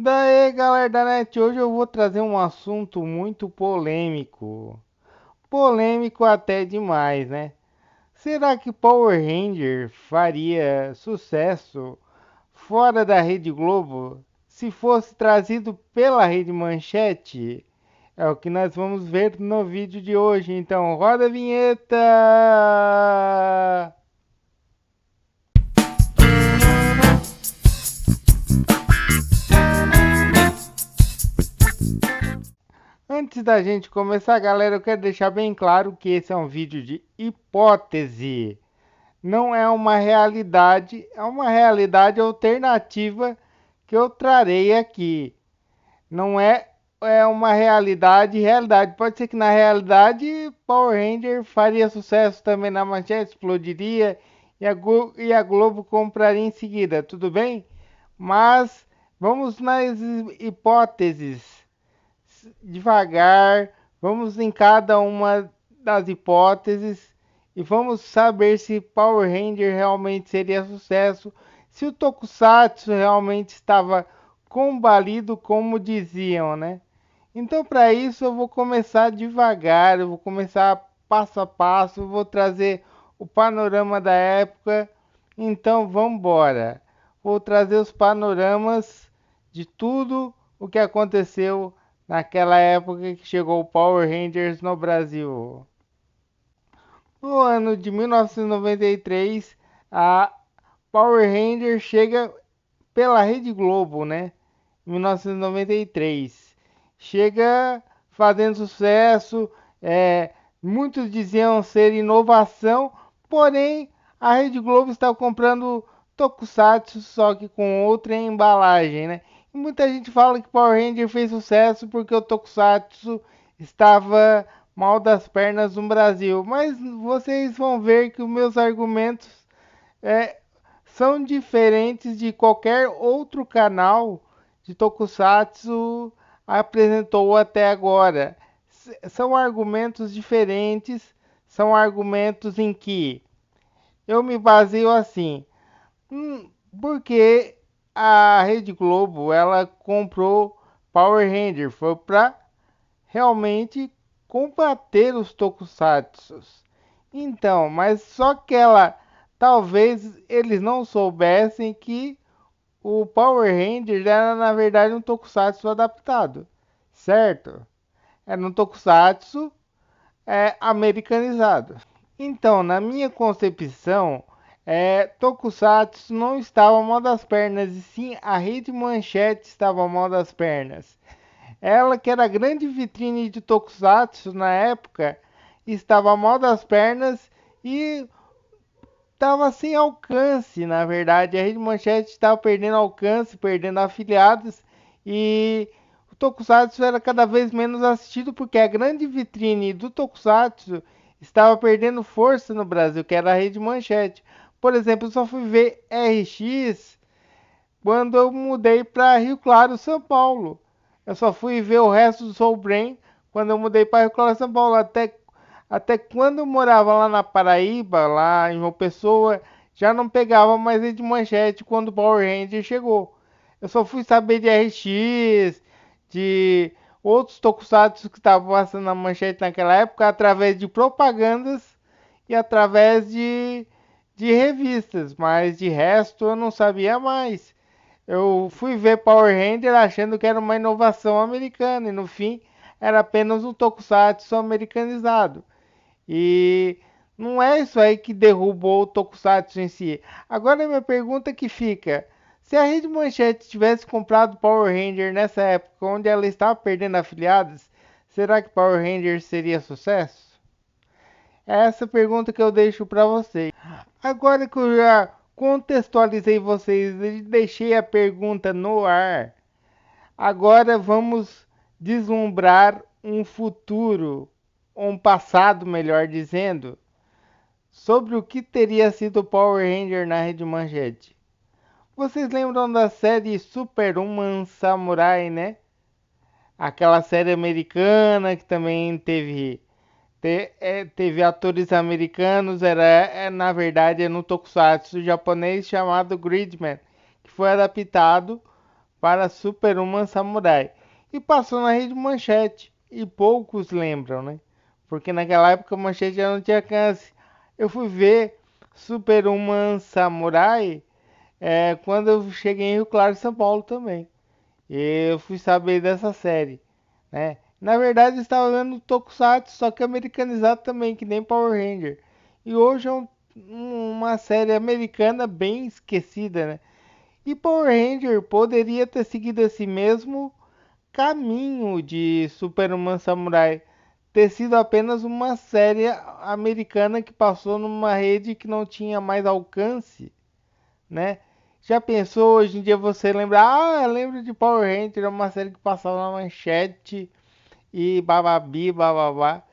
Daí, galera da net, hoje eu vou trazer um assunto muito polêmico. Polêmico até demais, né? Será que Power Ranger faria sucesso fora da Rede Globo se fosse trazido pela Rede Manchete? É o que nós vamos ver no vídeo de hoje. Então, roda a vinheta! Antes da gente começar, galera, eu quero deixar bem claro que esse é um vídeo de hipótese. Não é uma realidade, é uma realidade alternativa que eu trarei aqui. Não é uma realidade. Pode ser que na realidade Power Ranger faria sucesso também na manchete, explodiria e a Globo compraria em seguida, tudo bem? Mas vamos nas hipóteses devagar, vamos em cada uma das hipóteses e vamos saber se Power Ranger realmente seria sucesso, se o Tokusatsu realmente estava combalido como diziam, né? Então, para isso, eu vou começar devagar, eu vou começar passo a passo, eu vou trazer o panorama da época. Então, vamos embora. Vou trazer os panoramas de tudo o que aconteceu naquela época que chegou o Power Rangers no Brasil. No ano de 1993, a Power Ranger chega pela Rede Globo, né? 1993. Chega fazendo sucesso, é, muitos diziam ser inovação, porém a Rede Globo está comprando Tokusatsu, só que com outra embalagem, né? E muita gente fala que Power Ranger fez sucesso porque o Tokusatsu estava mal das pernas no Brasil, mas vocês vão ver que os meus argumentos é, são diferentes de qualquer outro canal de Tokusatsu apresentou até agora. São argumentos diferentes, são argumentos em que eu me baseio assim, porque a Rede Globo ela comprou Power Ranger foi para realmente combater os tokusatsus. Então, mas só que ela talvez eles não soubessem que o Power Ranger era na verdade um tokusatsu adaptado, certo? Era um tokusatsu americanizado. Então, na minha concepção, Tokusatsu não estava mal das pernas, e sim a Rede Manchete estava mal das pernas. Ela, que era a grande vitrine de Tokusatsu na época, estava mal das pernas e estava sem alcance, na verdade. A Rede Manchete estava perdendo alcance, perdendo afiliados e o Tokusatsu era cada vez menos assistido porque a grande vitrine do Tokusatsu estava perdendo força no Brasil, que era a Rede Manchete. Por exemplo, eu só fui ver RX quando eu mudei para Rio Claro, São Paulo. Eu só fui ver o resto do Soul Brain quando eu mudei para Rio Claro, São Paulo. Até quando eu morava lá na Paraíba, lá em João Pessoa, já não pegava mais Rede Manchete quando o Power Ranger chegou. Eu só fui saber de RX, de outros tokusatsu que estavam passando na manchete naquela época através de propagandas e através de revistas, mas de resto eu não sabia mais. Eu fui ver Power Ranger achando que era uma inovação americana e no fim era apenas um tokusatsu americanizado. E não é isso aí que derrubou o tokusatsu em si. Agora a minha pergunta que fica: se a Rede Manchete tivesse comprado Power Ranger nessa época onde ela estava perdendo afiliados, será que Power Ranger seria sucesso? É essa pergunta que eu deixo para vocês. Agora que eu já contextualizei vocês e deixei a pergunta no ar, agora vamos deslumbrar um futuro, ou um passado, melhor dizendo, sobre o que teria sido Power Ranger na Rede Manchete. Vocês lembram da série Superhuman Samurai, né? Aquela série americana que também teve atores americanos, na verdade, no tokusatsu japonês chamado Gridman, que foi adaptado para Superman Samurai. E passou na Rede Manchete. E poucos lembram, né? Porque naquela época a Manchete já não tinha alcance. Eu fui ver Superman Samurai quando eu cheguei em Rio Claro, São Paulo também. E eu fui saber dessa série, né? Na verdade, eu estava vendo Tokusatsu, só que americanizado também, que nem Power Ranger. E hoje é uma série americana bem esquecida, né? E Power Ranger poderia ter seguido esse mesmo caminho de Superman Samurai, ter sido apenas uma série americana que passou numa rede que não tinha mais alcance, né? Já pensou hoje em dia você lembrar? Ah, eu lembro de Power Ranger, é uma série que passava na manchete e bababi, bababá.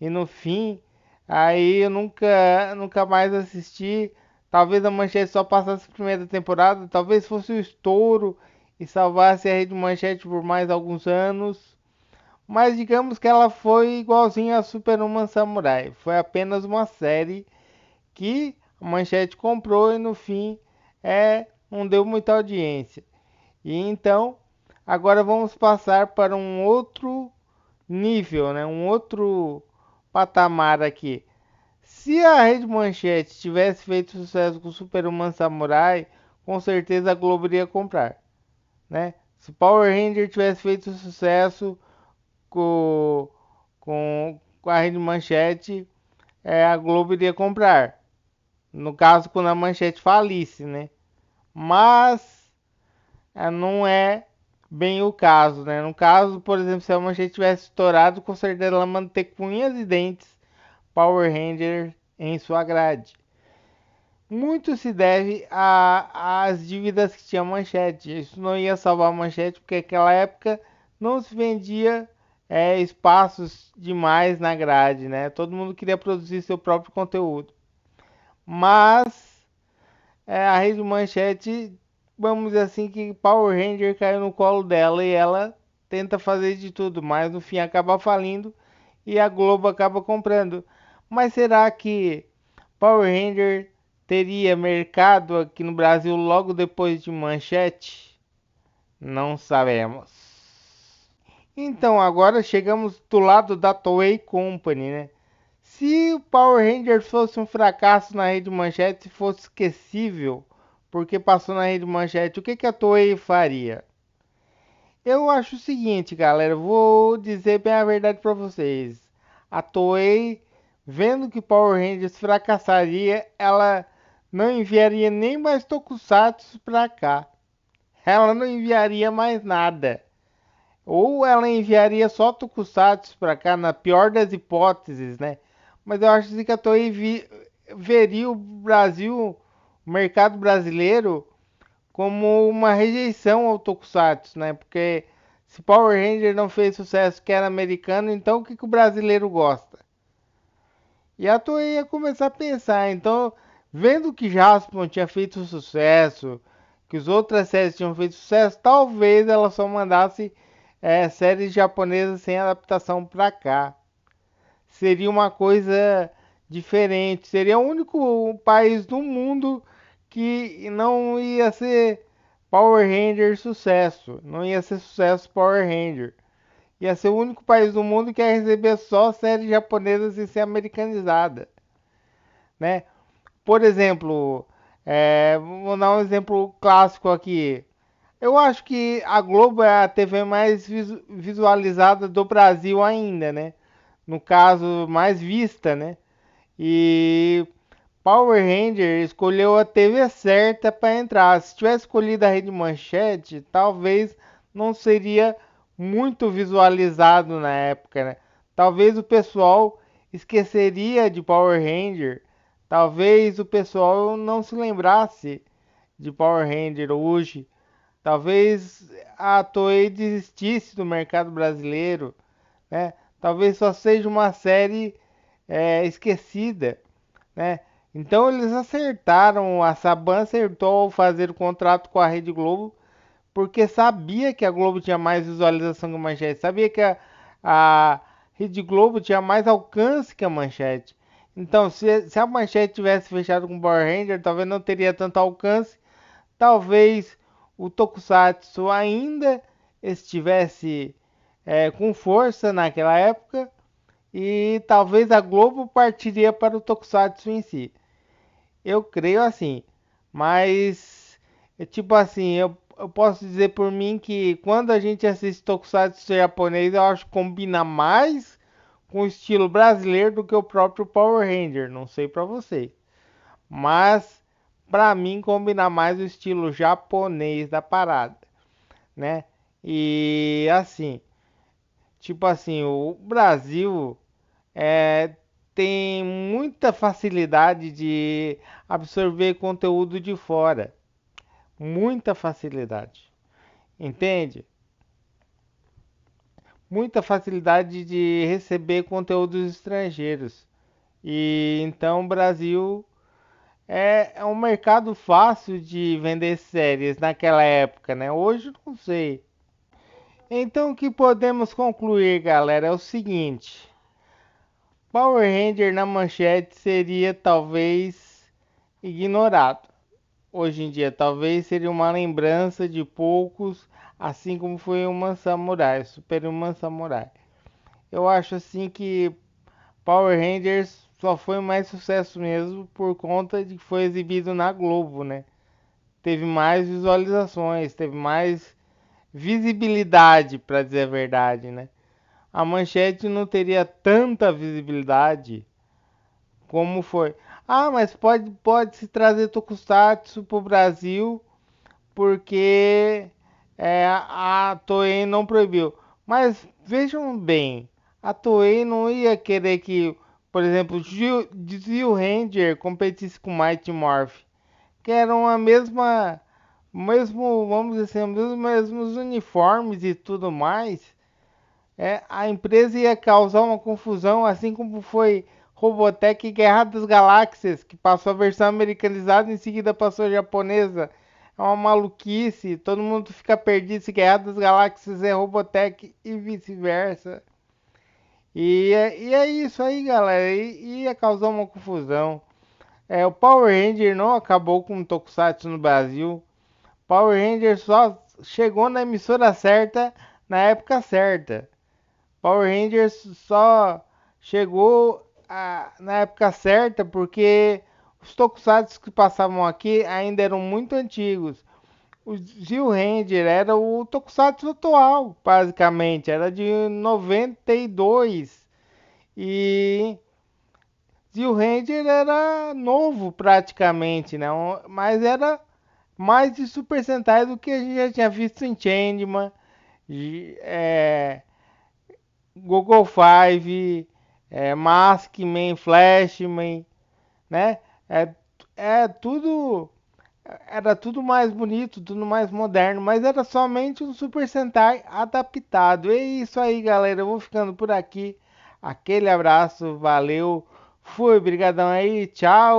E no fim, aí eu nunca mais assisti. Talvez a manchete só passasse a primeira temporada, talvez fosse o estouro e salvasse a rede manchete por mais alguns anos. Mas digamos que ela foi igualzinha a Superman Samurai. Foi apenas uma série que a manchete comprou e no fim não deu muita audiência. E então, agora vamos passar para um outro nível, né? Um outro patamar aqui. Se a Rede Manchete tivesse feito sucesso com Superman Samurai, com certeza a Globo iria comprar, né? Se Power Ranger tivesse feito sucesso com, com a Rede Manchete, a Globo iria comprar. No caso, quando a Manchete falisse, né? Mas não é bem o caso, né? No caso, por exemplo, se a Manchete tivesse estourado, com certeza ela manter com unhas e dentes Power Ranger em sua grade. Muito se deve às dívidas que tinha a Manchete. Isso não ia salvar a Manchete porque naquela época não se vendia espaços demais na grade, né? Todo mundo queria produzir seu próprio conteúdo. Mas a Rede Manchete, vamos dizer assim, que Power Ranger caiu no colo dela e ela tenta fazer de tudo, mas no fim acaba falindo e a Globo acaba comprando. Mas será que Power Ranger teria mercado aqui no Brasil logo depois de Manchete? Não sabemos. Então agora chegamos do lado da Toei Company, né? Se o Power Rangers fosse um fracasso na Rede Manchete, se fosse esquecível, porque passou na Rede Manchete, o que que a Toei faria? Eu acho o seguinte, galera, vou dizer bem a verdade para vocês. A Toei, vendo que Power Rangers fracassaria, ela não enviaria nem mais Tokusatsu pra cá. Ela não enviaria mais nada. Ou ela enviaria só Tokusatsu pra cá, na pior das hipóteses, né? Mas eu acho assim que a Toei veria o Brasil, o mercado brasileiro, como uma rejeição ao Tokusatsu, né? Porque se Power Ranger não fez sucesso que era americano, então o que, que o brasileiro gosta? E a Toei ia começar a pensar, então, vendo que Jaspion tinha feito sucesso, que as outras séries tinham feito sucesso, talvez ela só mandasse séries japonesas sem adaptação pra cá. Seria uma coisa diferente, seria o único país do mundo que não ia ser Power Ranger sucesso, não ia ser sucesso Power Ranger. Ia ser o único país do mundo que ia receber só séries japonesas e ser americanizada, né? Por exemplo, vou dar um exemplo clássico aqui. Eu acho que a Globo é a TV mais visualizada do Brasil ainda, né? No caso, mais vista, né? E Power Ranger escolheu a TV certa para entrar. Se tivesse escolhido a Rede Manchete, talvez não seria muito visualizado na época, né? Talvez o pessoal esqueceria de Power Ranger. Talvez o pessoal não se lembrasse de Power Ranger hoje. Talvez a Toei desistisse do mercado brasileiro, né? Talvez só seja uma série esquecida, né? Então eles acertaram, a Saban acertou ao fazer o contrato com a Rede Globo, porque sabia que a Globo tinha mais visualização que a Manchete, sabia que a Rede Globo tinha mais alcance que a Manchete. Então, se a Manchete tivesse fechado com o Power Ranger, talvez não teria tanto alcance, talvez o Tokusatsu ainda estivesse com força naquela época e talvez a Globo partiria para o Tokusatsu em si. Eu creio assim, mas tipo assim, eu posso dizer por mim que quando a gente assiste Tokusatsu japonês, eu acho que combina mais com o estilo brasileiro do que o próprio Power Ranger. Não sei pra você, mas pra mim combina mais o estilo japonês da parada, né? E assim, tipo assim, o Brasil é, tem muita facilidade de absorver conteúdo de fora. Muita facilidade. Entende? Muita facilidade de receber conteúdos estrangeiros. E então o Brasil é um mercado fácil de vender séries naquela época, né? Hoje não sei. Então o que podemos concluir, galera, é o seguinte: Power Ranger na manchete seria talvez ignorado. Hoje em dia, talvez seria uma lembrança de poucos, assim como foi uma Samurai, Super uma Samurai. Eu acho assim que Power Rangers só foi mais sucesso mesmo por conta de que foi exibido na Globo, né? Teve mais visualizações, teve mais visibilidade, para dizer a verdade, né? A manchete não teria tanta visibilidade como foi. Ah, mas pode se trazer Tokusatsu pro Brasil porque a Toei não proibiu. Mas vejam bem, a Toei não ia querer que, por exemplo, Zio Ranger competisse com Mighty Morph, que eram a mesma, mesmo, vamos dizer assim, os mesmos uniformes e tudo mais. A empresa ia causar uma confusão, assim como foi Robotech e Guerra das Galáxias, que passou a versão americanizada e em seguida passou a japonesa. É uma maluquice, todo mundo fica perdido se Guerra das Galáxias é Robotech e vice-versa. E é isso aí, galera. Ia causar uma confusão. O Power Ranger não acabou com o Tokusatsu no Brasil. Power Ranger só chegou na emissora certa na época certa. Power Rangers só chegou na época certa porque os tokusatsu que passavam aqui ainda eram muito antigos. O Zio Ranger era o tokusatsu atual, basicamente, era de 92 e Zio Ranger era novo praticamente, né? Mas era mais de Super Sentai do que a gente já tinha visto em Changeman, é, Google Five, Maskman, Flashman, né? É, é tudo, era tudo mais bonito, tudo mais moderno, mas era somente um Super Sentai adaptado. É isso aí, galera. Eu vou ficando por aqui. Aquele abraço, valeu, fui, brigadão aí, tchau.